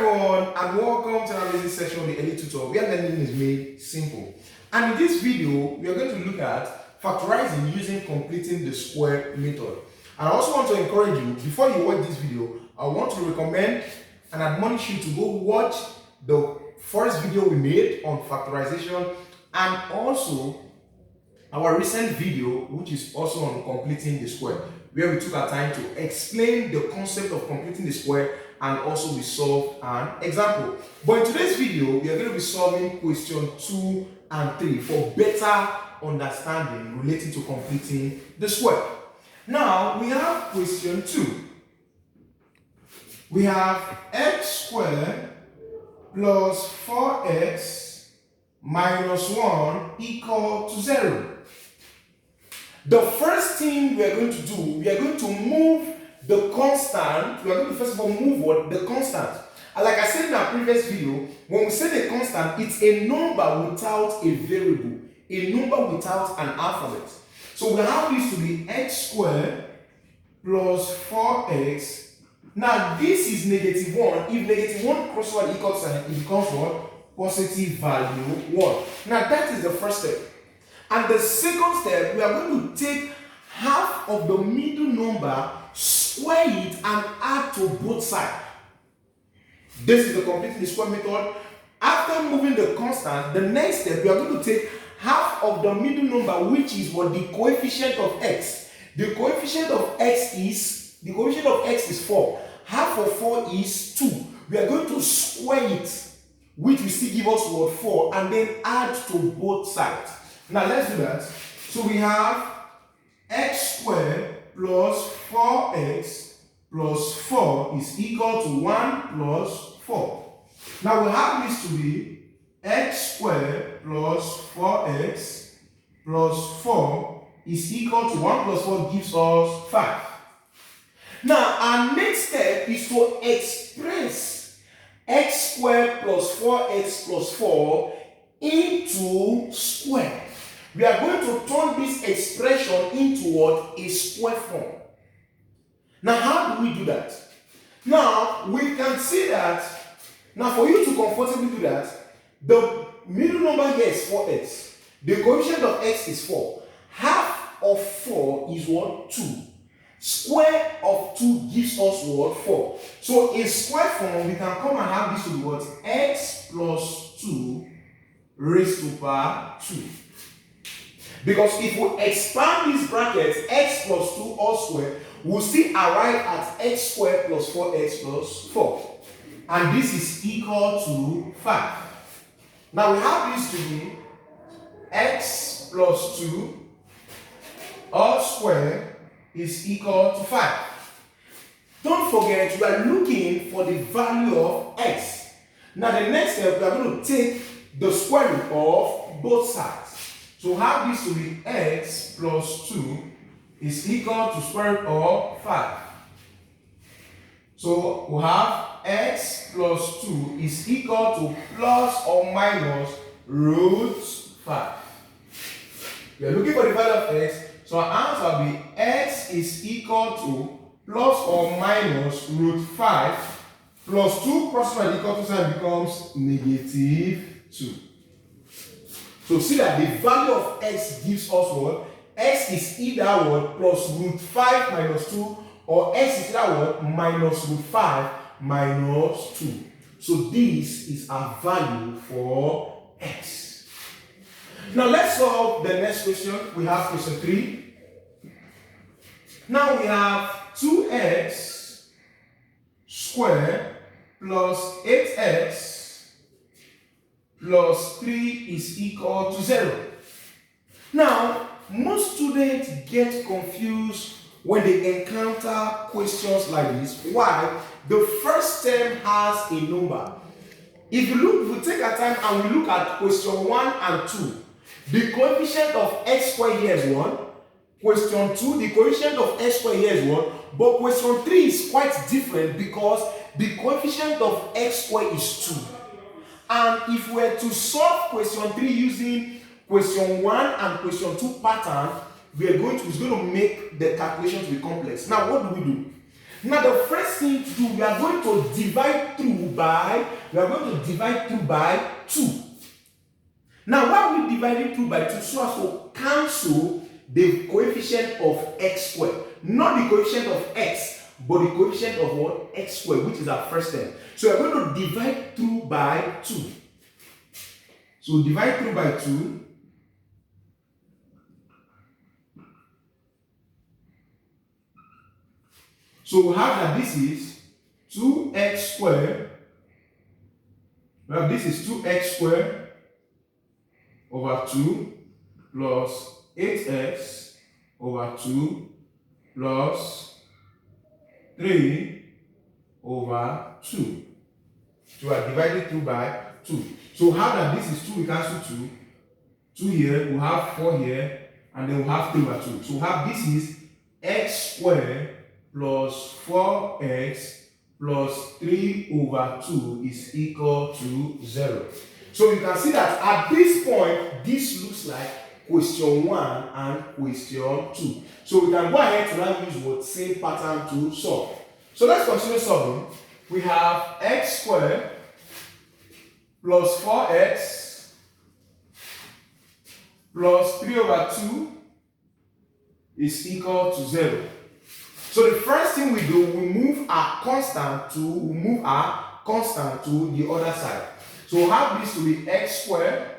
everyone, and welcome to our amazing session on the early tutor where learning is made simple. And in this video, we are going to look at factorizing using completing the square method. And I also want to encourage you, before you watch this video, I want to recommend and admonish you to go watch the first video we made on factorization and also our recent video, which is also on completing the square, where we took our time to explain the concept of completing the square and also we solved an example. But in today's video, we are going to be solving question 2 and 3 for better understanding relating to completing the square. Now, we have question 2. We have x squared plus 4x minus 1 equal to 0. The first thing we are going to do, we are going to move the constant. We are going to first of all move what? The constant. And like I said in our previous video, when we say the constant, it's a number without a variable, a number without an alphabet. So we have this to be x squared plus 4x. Now this is negative 1. If negative 1 crosses over the equal sign, it becomes what? Positive value 1. Now that is the first step. And the second step, we are going to take half of the middle number, square it, and add to both sides. This is the completing the square method. After moving the constant, the next step, we are going to take half of the middle number, which is what? The coefficient of x. The coefficient of x is 4. Half of 4 is 2. We are going to square it, which will still give us what? 4, and then add to both sides. Now let's do that. So we have x squared plus 4x plus 4 is equal to 1 plus 4. Now we have this to be x squared plus 4x plus 4 is equal to 1 plus 4 gives us 5. Now our next step is to express x squared plus 4x plus 4 into square. We are going to turn this expression into what? A square form. Now, how do we do that? Now, we can see that, now for you to comfortably do that, the middle number here is 4x. The coefficient of x is 4. Half of 4 is what? 2. Square of 2 gives us what? 4. So, in square form, we can come and have this to be what? X plus 2 raised to power 2. Because if we expand this bracket, x plus 2 all square, we'll still arrive at x squared plus 4x plus 4. And this is equal to 5. Now we have this to be x plus 2 all square is equal to 5. Don't forget, we are looking for the value of x. Now the next step, we are going to take the square root of both sides. So we have this to be x plus 2 is equal to square root of 5. So we have x plus 2 is equal to plus or minus root 5. We are looking for the value of x. So our answer will be x is equal to plus or minus root 5 plus 2 crossing by the equal to sign becomes negative 2. So see that the value of x gives us what? X is either what? Plus root 5 minus 2, or x is either what? Minus root 5 minus 2. So this is our value for x. Now let's solve the next question. We have question 3. Now we have 2x squared plus 8x plus 3 is equal to 0. Now, most students get confused when they encounter questions like this. Why? The first term has a number. If we take our time and we look at question 1 and 2, the coefficient of x squared here is 1. Question 2, the coefficient of x squared here is 1. But question 3 is quite different because the coefficient of x squared is 2. And if we were to solve question 3 using question 1 and question 2 pattern, it's going to make the calculation to be complex. Now, what do? Now the first thing to do, we are going to divide through by 2. Now why are we dividing through by 2? So as to cancel the coefficient of x squared. Not the coefficient of x, but the coefficient of what? X squared, which is our first term. So we are going to divide through by 2. So divide through by 2. So we have that this is 2x squared. Well, this is 2x squared over 2 plus 8x over 2 plus 3 over 2. So we are divided through by 2. So how that this is 2, we cancel 2. 2 here, we have 4 here, and then we have 3 over 2. So we have this is x squared plus 4x plus 3 over 2 is equal to 0. So you can see that at this point, this looks like question 1 and question 2. So we can go ahead to now use what same pattern to solve. So let's continue solving. We have x squared plus 4x plus 3 over 2 is equal to 0. So the first thing we do, we move our constant to the other side. So we have this to be x squared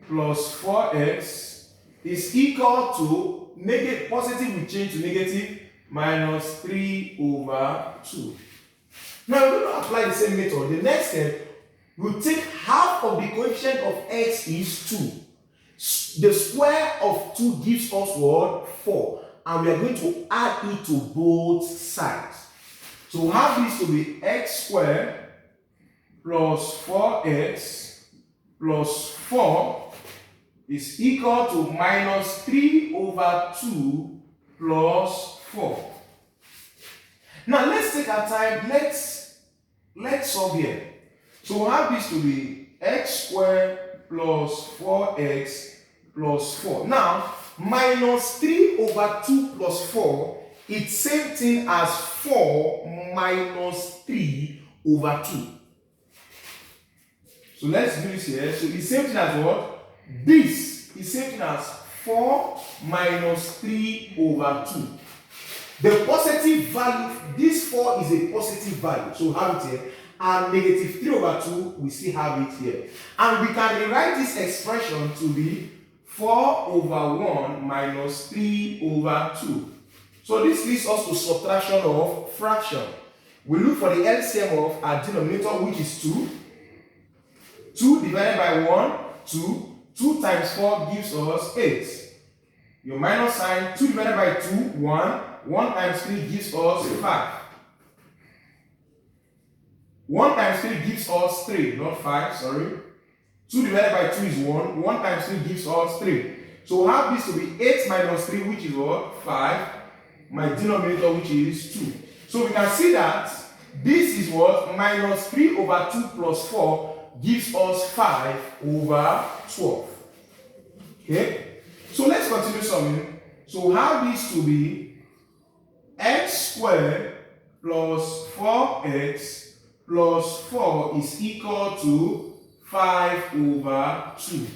plus 4x is equal to negative, positive we change to negative, minus 3 over 2. Now we're going to apply the same method. The next step, we'll take half of the coefficient of x is 2. The square of 2 gives us what? 4. And we are going to add it to both sides. So we have this to be x squared plus 4x plus 4 is equal to minus 3 over 2 plus 4. Now let's take our time. Let's solve here. So we have this to be x squared plus 4x plus 4. Now, minus 3 over 2 plus 4, it's same thing as 4 minus 3 over 2. So let's do this here. So it's same thing as what? This is same thing as 4 minus 3 over 2. The positive value, this 4 is a positive value. So we have it here. And negative 3 over 2, we still have it here. And we can rewrite this expression to be 4 over 1 minus 3 over 2. So this leads us to subtraction of fraction. We look for the LCM of our denominator, which is 2. 2 divided by 1, 2. 2 times 4 gives us 8. Your minus sign, 2 divided by 2, 1. 1 times 3 gives us 5. 1 times 3 gives us 3, not 5, sorry. 2 divided by 2 is 1. 1 times 3 gives us 3. So we have this to be 8 minus 3, which is what? 5. My denominator, which is 2. So we can see that this is what? Minus 3 over 2 plus 4 gives us 5 over 12. Okay? So let's continue solving. So we have this to be x squared plus 4x plus 4 is equal to 5 over 2.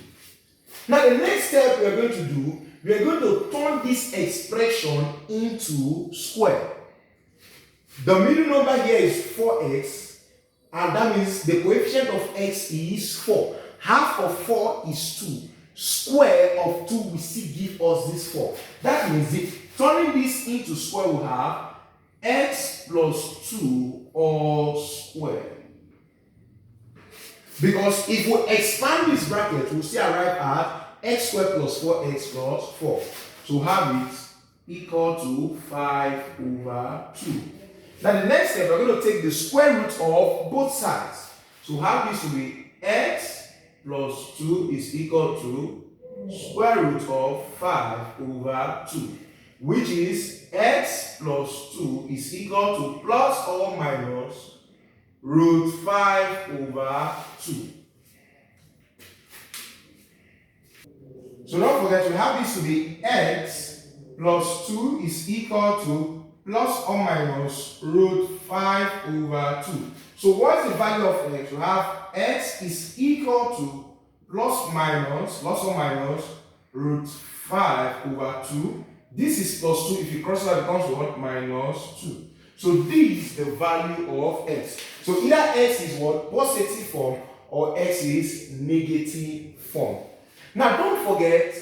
Now the next step we are going to do, we are going to turn this expression into square. The middle number here is 4x, and that means the coefficient of x is 4. Half of 4 is 2. Square of 2 will still give us this 4. That means turning this into square, we have x plus 2 all squared. Because if we expand this bracket, we'll still arrive at x squared plus 4x plus 4. So we have it equal to 5 over 2. Now the next step, we're going to take the square root of both sides. So we have this to be x plus 2 is equal to square root of 5 over 2. Which is x plus 2 is equal to plus or minus root 5 over 2. So don't forget, we have this to be x plus 2 is equal to plus or minus root 5 over 2. So what is the value of x? We have x is equal to plus or minus root 5 over 2. This is plus 2. If you cross it out, it becomes what? Minus 2. So this is the value of x. So either x is what? Positive form or x is negative form. Now don't forget,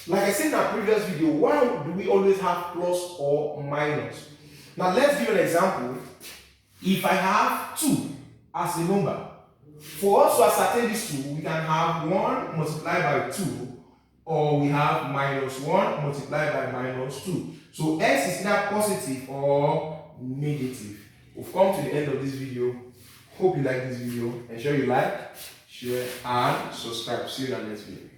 like I said in our previous video, why do we always have plus or minus? Now let's give an example. If I have 2 as a number, for us to ascertain this 2, we can have 1 multiplied by 2, or we have minus 1 multiplied by minus 2. So x is either positive or negative. We've come to the end of this video. Hope you like this video. Ensure you like, share, and subscribe. See you in the next video.